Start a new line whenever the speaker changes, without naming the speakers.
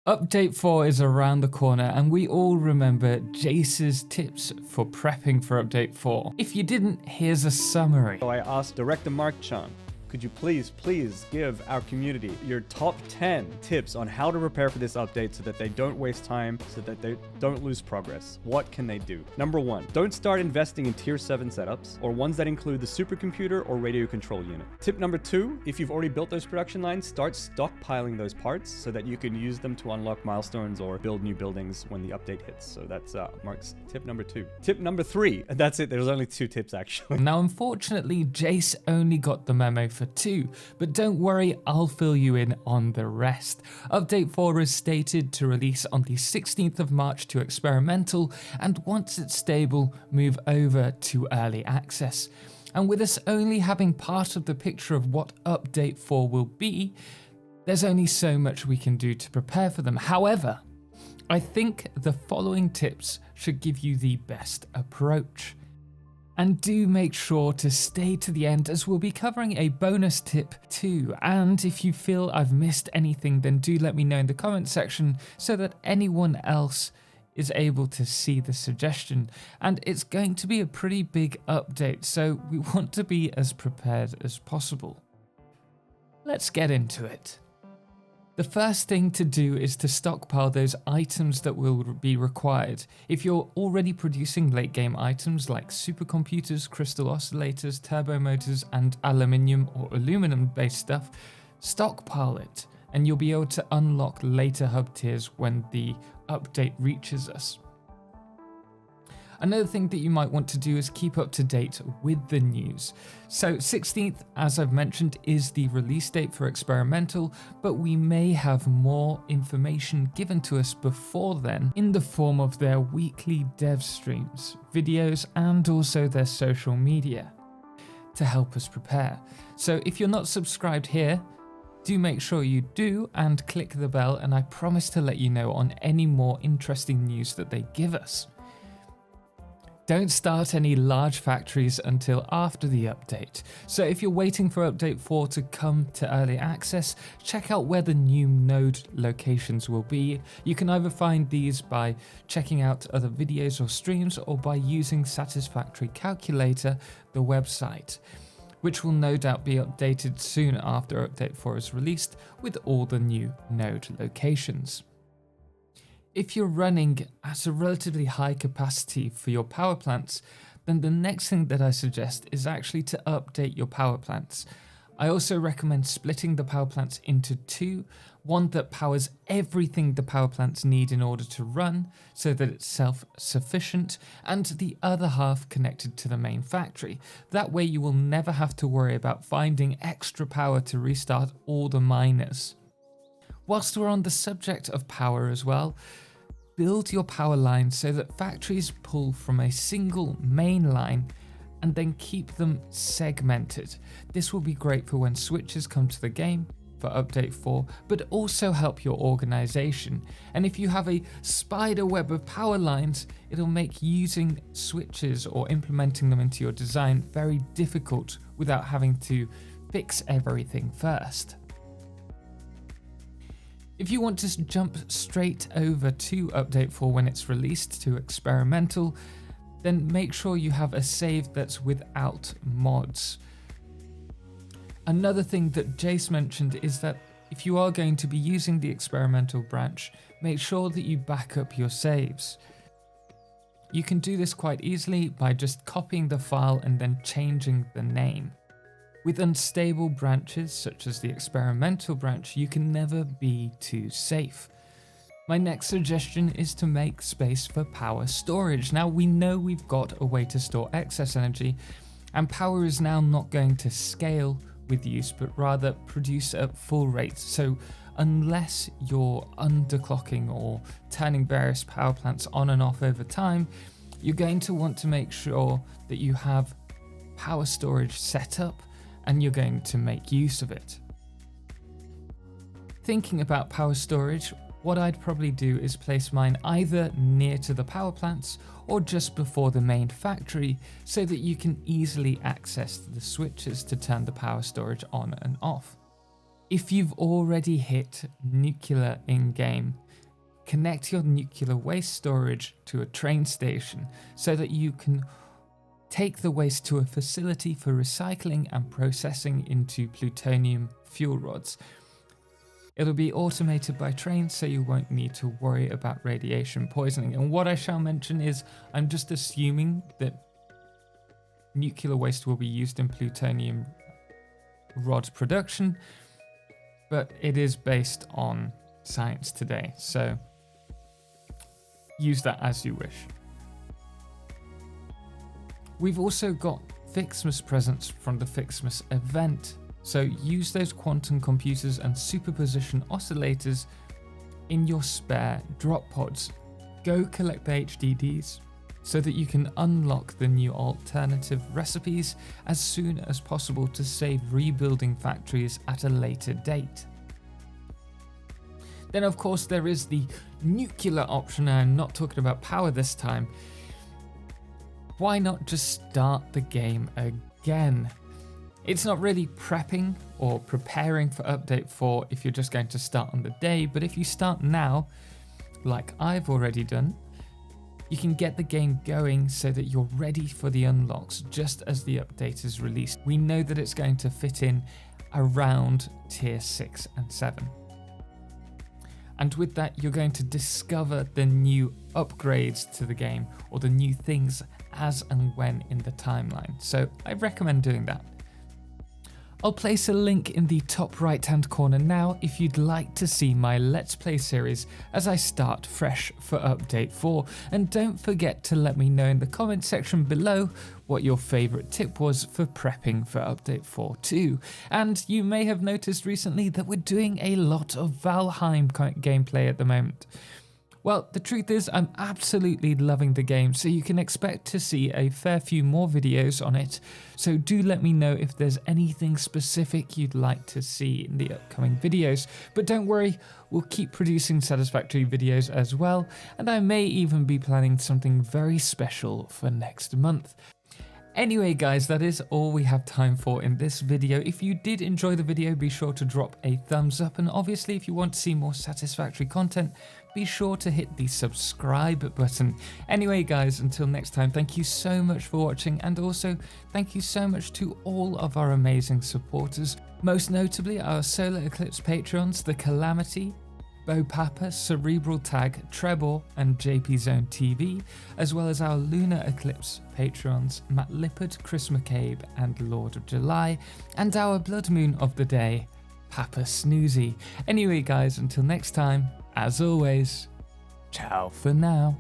Update 4 is around the corner and we all remember Jace's tips for prepping for Update 4. If you didn't, here's a summary.
So I asked Director Mark Chan, could you please give our community your top 10 tips on how to prepare for this update so that they don't waste time, so that they don't lose progress? What can they do? Number 1, don't start investing in tier 7 setups or ones that include the supercomputer or radio control unit. Tip number 2, if you've already built those production lines, start stockpiling those parts so that you can use them to unlock milestones or build new buildings when the update hits. So that's Mark's tip number 2. Tip number 3, and that's it, there's only 2 tips actually.
Now unfortunately, Jace only got the memo for 2, but don't worry, I'll fill you in on the rest. Update 4 is stated to release on the 16th of March to experimental, and once it's stable, move over to early access. And with us only having part of the picture of what Update 4 will be, there's only so much we can do to prepare for them. However, I think the following tips should give you the best approach. And do make sure to stay to the end as we'll be covering a bonus tip too. And if you feel I've missed anything, then do let me know in the comment section so that anyone else is able to see the suggestion. And it's going to be a pretty big update, so we want to be as prepared as possible. Let's get into it. The first thing to do is to stockpile those items that will be required. If you're already producing late game items like supercomputers, crystal oscillators, turbo motors, and aluminium or aluminum based stuff, stockpile it and you'll be able to unlock later hub tiers when the update reaches us. Another thing that you might want to do is keep up to date with the news. So 16th, as I've mentioned, is the release date for experimental, but we may have more information given to us before then in the form of their weekly dev streams, videos, and also their social media to help us prepare. So if you're not subscribed here, do make sure you do and click the bell, and I promise to let you know on any more interesting news that they give us. Don't start any large factories until after the update. So if you're waiting for Update 4 to come to early access, check out where the new node locations will be. You can either find these by checking out other videos or streams, or by using Satisfactory Calculator, the website, which will no doubt be updated soon after Update 4 is released with all the new node locations. If you're running at a relatively high capacity for your power plants, then the next thing that I suggest is actually to update your power plants. I also recommend splitting the power plants into 2, one that powers everything the power plants need in order to run so that it's self-sufficient, and the other half connected to the main factory. That way you will never have to worry about finding extra power to restart all the miners. Whilst we're on the subject of power as well, build your power lines so that factories pull from a single main line and then keep them segmented. This will be great for when switches come to the game for Update 4, but also help your organization. And if you have a spider web of power lines, it'll make using switches or implementing them into your design very difficult without having to fix everything first. If you want to jump straight over to Update 4 when it's released to experimental, then make sure you have a save that's without mods. Another thing that Jace mentioned is that if you are going to be using the experimental branch, make sure that you back up your saves. You can do this quite easily by just copying the file and then changing the name. With unstable branches, such as the experimental branch, you can never be too safe. My next suggestion is to make space for power storage. Now we know we've got a way to store excess energy, and power is now not going to scale with use, but rather produce at full rate. So unless you're underclocking or turning various power plants on and off over time, you're going to want to make sure that you have power storage set up and you're going to make use of it. Thinking about power storage, what I'd probably do is place mine either near to the power plants or just before the main factory so that you can easily access the switches to turn the power storage on and off. If you've already hit nuclear in-game, connect your nuclear waste storage to a train station so that you can take the waste to a facility for recycling and processing into plutonium fuel rods. It'll be automated by trains, so you won't need to worry about radiation poisoning. And what I shall mention is, I'm just assuming that nuclear waste will be used in plutonium rod production, but it is based on science today, so use that as you wish. We've also got Fixmas presents from the Fixmas event, so use those quantum computers and superposition oscillators in your spare drop pods. Go collect the HDDs so that you can unlock the new alternative recipes as soon as possible to save rebuilding factories at a later date. Then of course there is the nuclear option. I'm not talking about power this time. Why not just start the game again? It's not really prepping or preparing for update 4 if you're just going to start on the day, but if you start now, like I've already done, you can get the game going so that you're ready for the unlocks just as the update is released. We know that it's going to fit in around tier 6 and 7. And with that, you're going to discover the new upgrades to the game or the new things as and when in the timeline. So I recommend doing that. I'll place a link in the top right hand corner now if you'd like to see my Let's Play series as I start fresh for update 4, and don't forget to let me know in the comment section below what your favourite tip was for prepping for update 4 too. And you may have noticed recently that we're doing a lot of Valheim gameplay at the moment. Well, the truth is I'm absolutely loving the game, so you can expect to see a fair few more videos on it. So do let me know if there's anything specific you'd like to see in the upcoming videos. But don't worry, we'll keep producing Satisfactory videos as well, and I may even be planning something very special for next month. Anyway guys, that is all we have time for in this video. If you did enjoy the video, be sure to drop a thumbs up, and obviously if you want to see more Satisfactory content, be sure to hit the subscribe button. Anyway guys, until next time, thank you so much for watching, and also thank you so much to all of our amazing supporters, most notably our Solar Eclipse patrons, The Calamity, Bo Papa, Cerebral Tag, Trebor, and JP Zone TV, as well as our Lunar Eclipse patrons, Matt Lippard, Chris McCabe, and Lord of July, and our Blood Moon of the day, Papa Snoozy. Anyway guys, until next time, as always, ciao for now.